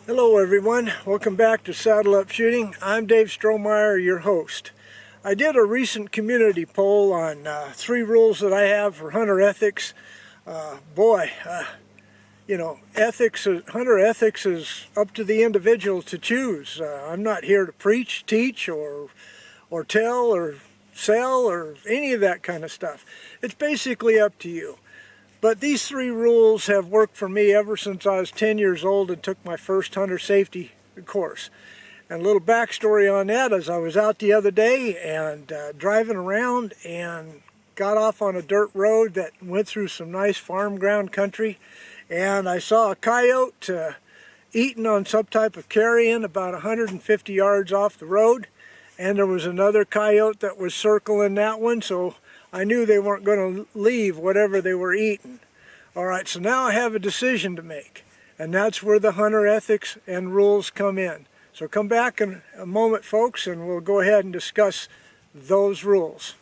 Hello everyone, welcome back to Saddle Up Shooting. I'm Dave Strohmeyer, your host. I did a recent community poll on 3 rules that I have for hunter ethics. Hunter ethics is up to the individual to choose. I'm not here to preach, teach, or tell, or sell, or any of that kind of stuff. It's basically up to you. But these 3 rules have worked for me ever since I was 10 years old and took my first hunter safety course. And a little backstory on that is I was out the other day and driving around and got off on a dirt road that went through some nice farm ground country, and I saw a coyote eating on some type of carrion about 150 yards off the road, and there was another coyote that was circling that one, so I knew they weren't going to leave whatever they were eating. All right, so now I have a decision to make, and that's where the hunter ethics and rules come in. So come back in a moment, folks, and we'll go ahead and discuss those rules.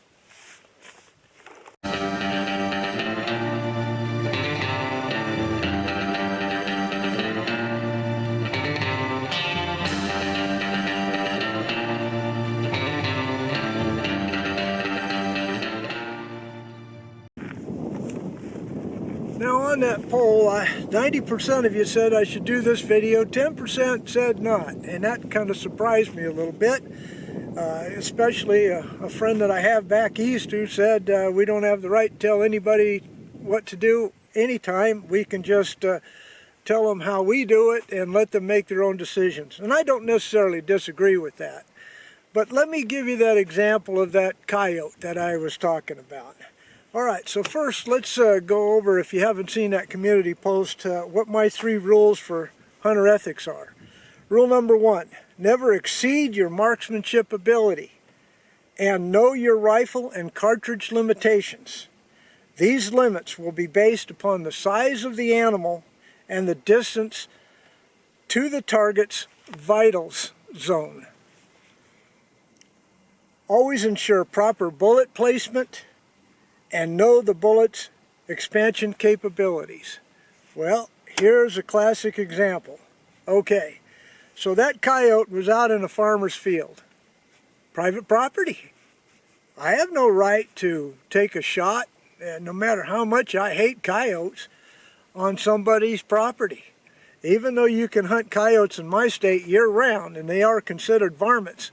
Now on that poll, 90% of you said I should do this video, 10% said not, and that kind of surprised me a little bit, especially a friend that I have back east who said we don't have the right to tell anybody what to do anytime. We can just tell them how we do it and let them make their own decisions. And I don't necessarily disagree with that. But let me give you that example of that coyote that I was talking about. Alright, so first let's go over, if you haven't seen that community post, what my 3 rules for hunter ethics are. Rule number 1, never exceed your marksmanship ability, and know your rifle and cartridge limitations. These limits will be based upon the size of the animal and the distance to the target's vitals zone. Always ensure proper bullet placement and know the bullet's expansion capabilities. Well, here's a classic example. Okay, so that coyote was out in a farmer's field. Private property. I have no right to take a shot, no matter how much I hate coyotes, on somebody's property. Even though you can hunt coyotes in my state year-round, and they are considered varmints,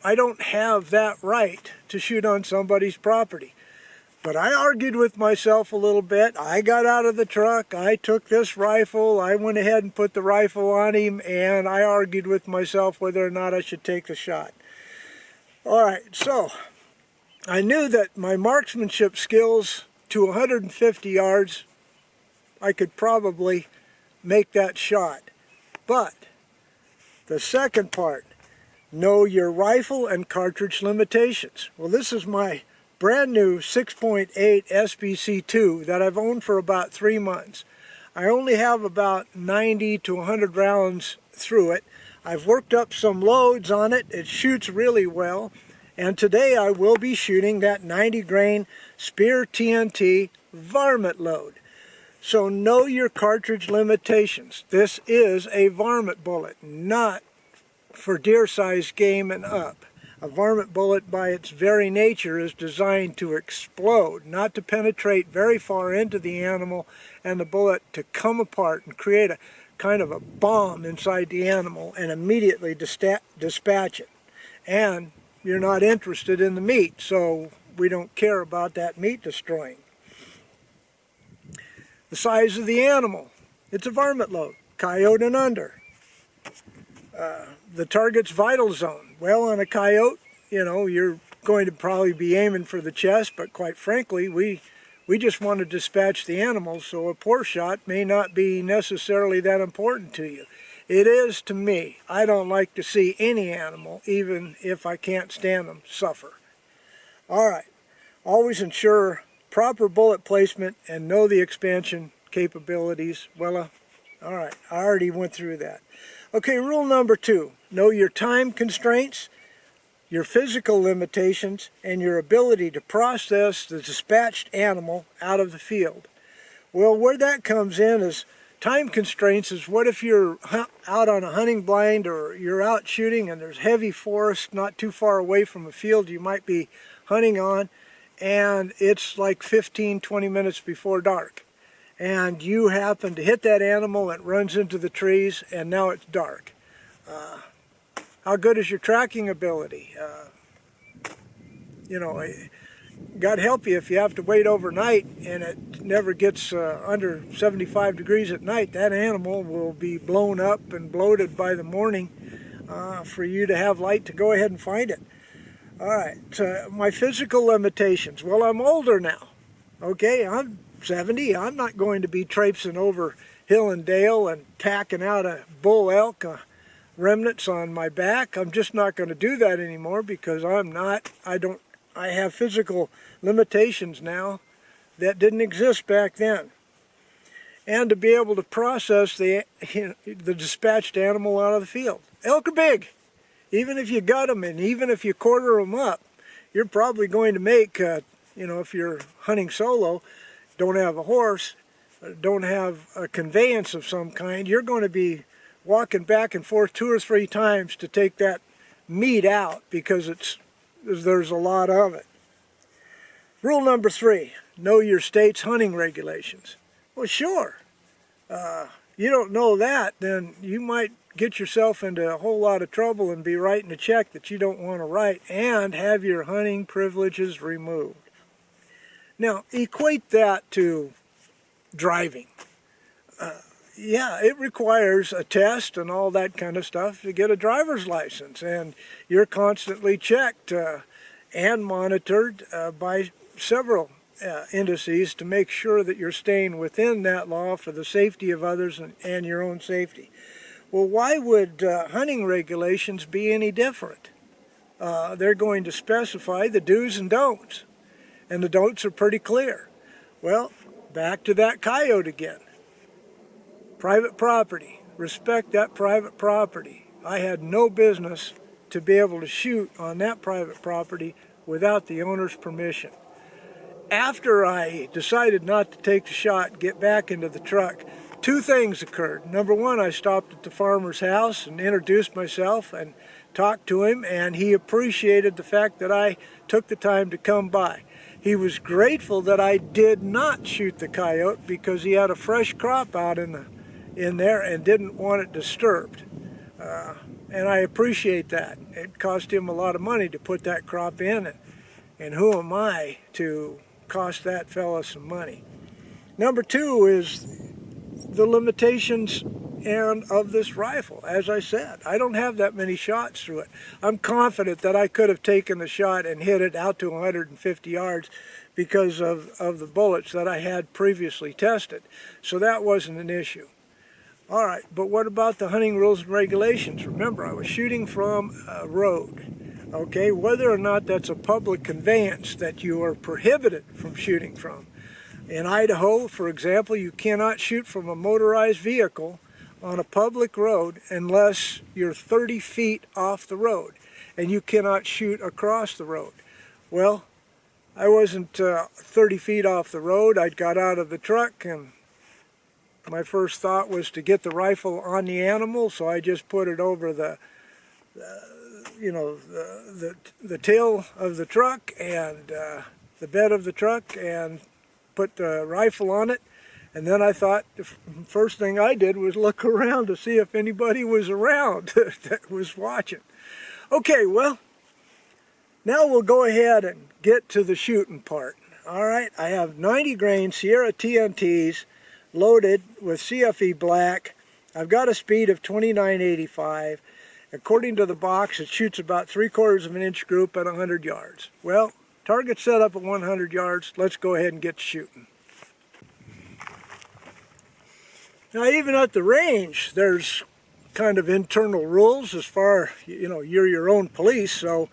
I don't have that right to shoot on somebody's property. But I argued with myself a little bit. I got out of the truck, I took this rifle, I went ahead and put the rifle on him, and I argued with myself whether or not I should take the shot. Alright, so I knew that my marksmanship skills to 150 yards, I could probably make that shot. But the second part, know your rifle and cartridge limitations. Well, this is my brand new 6.8 SPC2 that I've owned for about 3 months. I only have about 90 to 100 rounds through it. I've worked up some loads on it. It shoots really well. And today I will be shooting that 90 grain Spear TNT varmint load. So know your cartridge limitations. This is a varmint bullet, not for deer-sized game and up. A varmint bullet by its very nature is designed to explode, not to penetrate very far into the animal and the bullet to come apart and create a kind of a bomb inside the animal and immediately dispatch it. And you're not interested in the meat, so we don't care about that meat destroying. The size of the animal. It's a varmint load, coyote and under. The target's vital zone. Well, on a coyote, you know, you're going to probably be aiming for the chest, but quite frankly, we just want to dispatch the animal, so a poor shot may not be necessarily that important to you. It is to me. I don't like to see any animal, even if I can't stand them, suffer. Alright, always ensure proper bullet placement and know the expansion capabilities. Well, alright, I already went through that. Okay, rule number 2, know your time constraints, your physical limitations, and your ability to process the dispatched animal out of the field. Well, where that comes in is time constraints is, what if you're out on a hunting blind or you're out shooting and there's heavy forest not too far away from a field you might be hunting on, and it's like 15-20 minutes before dark, and you happen to hit that animal and it runs into the trees and now it's dark. How good is your tracking ability? You know, God help you if you have to wait overnight and it never gets under 75 degrees at night. That animal will be blown up and bloated by the morning for you to have light to go ahead and find it. All right, so my physical limitations. Well, I'm older now. Okay, I'm 70. I'm not going to be traipsing over hill and dale and tacking out a bull elk remnants on my back. I'm just not going to do that anymore because I have physical limitations now that didn't exist back then. And to be able to process the dispatched animal out of the field. Elk are big. Even if you gut them and even if you quarter them up, you're probably going to make, you know, if you're hunting solo, don't have a horse, don't have a conveyance of some kind, you're going to be walking back and forth 2 or 3 times to take that meat out because there's a lot of it. Rule number 3, know your state's hunting regulations. Well, sure. You don't know that, then you might get yourself into a whole lot of trouble and be writing a check that you don't want to write and have your hunting privileges removed. Now, equate that to driving. Yeah, it requires a test and all that kind of stuff to get a driver's license, and you're constantly checked and monitored by several indices to make sure that you're staying within that law for the safety of others and your own safety. Well, why would hunting regulations be any different? They're going to specify the do's and don'ts, and the don'ts are pretty clear. Well, back to that coyote again. Private property. Respect that private property. I had no business to be able to shoot on that private property without the owner's permission. After I decided not to take the shot, get back into the truck, 2 things occurred. Number 1, I stopped at the farmer's house and introduced myself and talked to him, and he appreciated the fact that I took the time to come by. He was grateful that I did not shoot the coyote because he had a fresh crop out in there and didn't want it disturbed. And I appreciate that. It cost him a lot of money to put that crop in, and who am I to cost that fella some money? Number 2 is the limitations of this rifle. As I said, I don't have that many shots through it. I'm confident that I could have taken the shot and hit it out to 150 yards because of the bullets that I had previously tested. So that wasn't an issue. All right, but what about the hunting rules and regulations? Remember, I was shooting from a road. Okay, whether or not that's a public conveyance that you are prohibited from shooting from. In Idaho, for example, you cannot shoot from a motorized vehicle on a public road unless you're 30 feet off the road, and you cannot shoot across the road. Well, I wasn't 30 feet off the road. I'd got out of the truck, and my first thought was to get the rifle on the animal, so I just put it over the tail of the truck and the bed of the truck and put the rifle on it. And then I thought the first thing I did was look around to see if anybody was around that was watching. Okay, well, now we'll go ahead and get to the shooting part. All right, I have 90 grain Sierra TNTs loaded with CFE black. I've got a speed of 29.85. According to the box, it shoots about 3/4 of an inch group at 100 yards. Well, target set up at 100 yards. Let's go ahead and get shooting. Now, even at the range, there's kind of internal rules as far, you're your own police. So,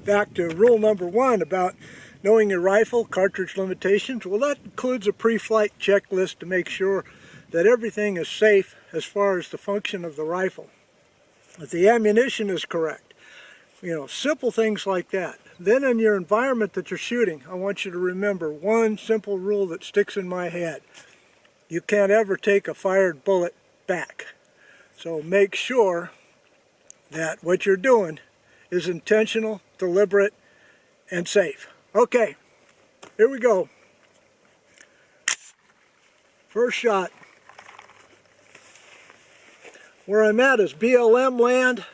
back to rule number 1 about knowing your rifle, cartridge limitations. Well, that includes a pre-flight checklist to make sure that everything is safe as far as the function of the rifle. That the ammunition is correct. Simple things like that. Then in your environment that you're shooting, I want you to remember one simple rule that sticks in my head. you can't ever take a fired bullet back. So make sure that what you're doing is intentional, deliberate, and safe. Okay, here we go. First shot. Where I'm at is BLM land.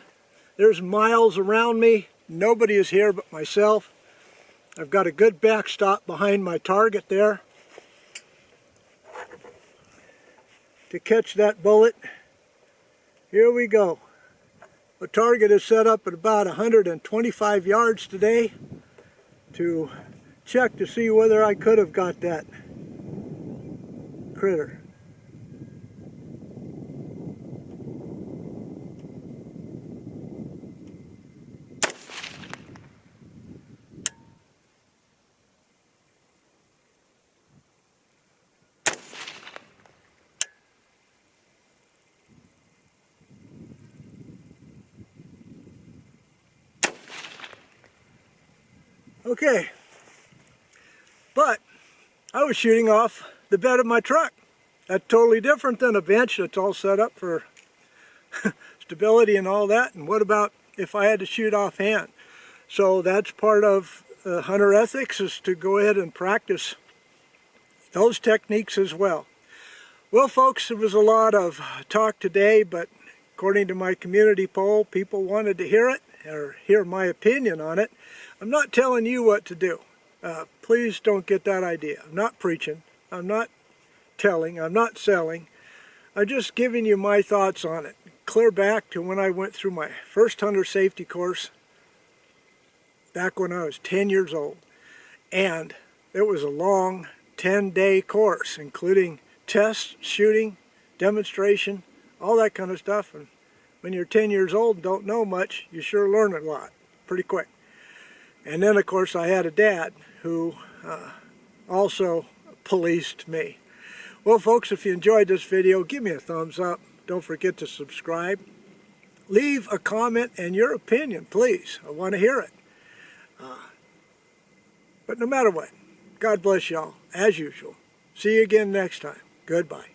There's miles around me. Nobody is here but myself. I've got a good backstop behind my target there to catch that bullet. Here we go. The target is set up at about 125 yards today to check to see whether I could have got that critter. Okay, but I was shooting off the bed of my truck. That's totally different than a bench that's all set up for stability and all that. And what about if I had to shoot offhand? So that's part of hunter ethics, is to go ahead and practice those techniques as well. Well, folks, there was a lot of talk today, but according to my community poll, people wanted to hear it or hear my opinion on it. I'm not telling you what to do. Please don't get that idea. I'm not preaching. I'm not telling. I'm not selling. I'm just giving you my thoughts on it. Clear back to when I went through my first hunter safety course back when I was 10 years old. And it was a long 10-day course, including tests, shooting, demonstration, all that kind of stuff. And when you're 10 years old and don't know much, you sure learn a lot pretty quick. And then, of course, I had a dad who also policed me. Well, folks, if you enjoyed this video, give me a thumbs up. Don't forget to subscribe. Leave a comment and your opinion, please. I want to hear it. But no matter what, God bless y'all, as usual. See you again next time. Goodbye.